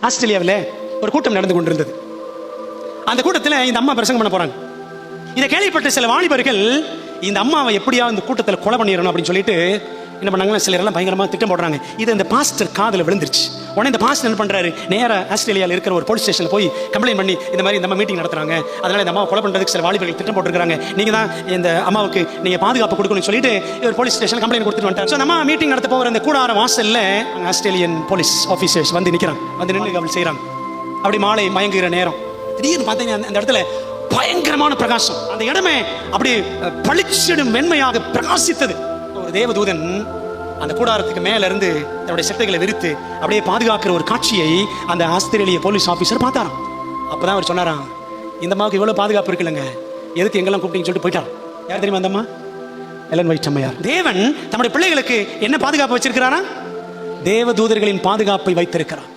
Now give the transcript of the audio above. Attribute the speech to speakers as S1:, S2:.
S1: ஆஸ்திரேலியாவில் ஒரு கூட்டம் நடந்து கொண்டிருந்தது. அந்த கூட்டத்தில் இந்த அம்மா பிரசங்கம் பண்ண போறாங்க. இதை கேள்விப்பட்ட சில வாலிபர்கள் இந்த அம்மாவை எப்படியா இந்த கூட்டத்தில் கொலை பண்ணிடணும் அப்படின்னு சொல்லிட்டு என்ன பண்ணாங்கன்னா, சிலர் எல்லாம் பயங்கரமாக திட்டம் போடுறாங்க. இது இந்த பாஸ்டர் காதில் விழுந்துருச்சு. உடனே இந்த பாஸ்டர் என்ன பண்றாரு, நேராக ஆஸ்திரேலியாவில் இருக்கிற ஒரு போலீஸ் ஸ்டேஷனில் போய் கம்ப்ளைண்ட் பண்ணி இந்த மாதிரி இந்த மீட்டிங் நடத்துறாங்க, அதனால இந்த அம்மாவை கொலை பண்ணுறதுக்கு சில வாலிபர்கள் திட்டம் போட்டுருக்காங்க, நீங்க தான் இந்த அம்மாவுக்கு நீங்க பாதுகாப்பு கொடுக்கணும்னு சொல்லிட்டு ஒரு போலீஸ் ஸ்டேஷன் கம்ப்ளைண்ட் கொடுத்துட்டு வந்துட்டார். ஸோ நம்ம மீட்டிங் நடத்த போகிற அந்த கூடார வாசல்ல ஆஸ்திரேலியன் போலீஸ் ஆஃபீஸர்ஸ் வந்து நிற்கிறாங்க, வந்து நின்று கவல் செய்கிறாங்க. அப்படி மாலை மயங்குகிற நேரம் திடீர்னு பார்த்தீங்கன்னா அந்த இடத்துல பயங்கரமான பிரகாசம், அந்த இடமே அப்படி பளிச்சிடும் வெண்மையாக பிரகாசித்தது. ஒரு தேவதூதன் அந்த கூடாரத்துக்கு மேல இருந்து தன்னுடைய சட்டைகளை விரித்து அப்படியே பாதுகாக்கிற ஒரு காட்சியை அந்த ஆஸ்திரேலிய போலீஸ் ஆபீசர் பார்த்தாராம். அப்பதான் அவர் சொன்னாராம், இந்த அம்மாவுக்கு இவ்வளவு பாதுகாப்பு இருக்குல்லங்க, எதுக்கு எங்கெல்லாம் கூப்பிட்டீங்கன்னு சொல்லிட்டு போயிட்டார். யார் தெரியுமா அந்த அம்மா? எலன் ஒயிட் அம்மையார். தேவன் தம்முடைய பிள்ளைகளுக்கு என்ன பாதுகாப்பு வச்சிருக்கிறாரா? தேவதூதர்களின் பாதுகாப்பை வைத்திருக்கிறார்.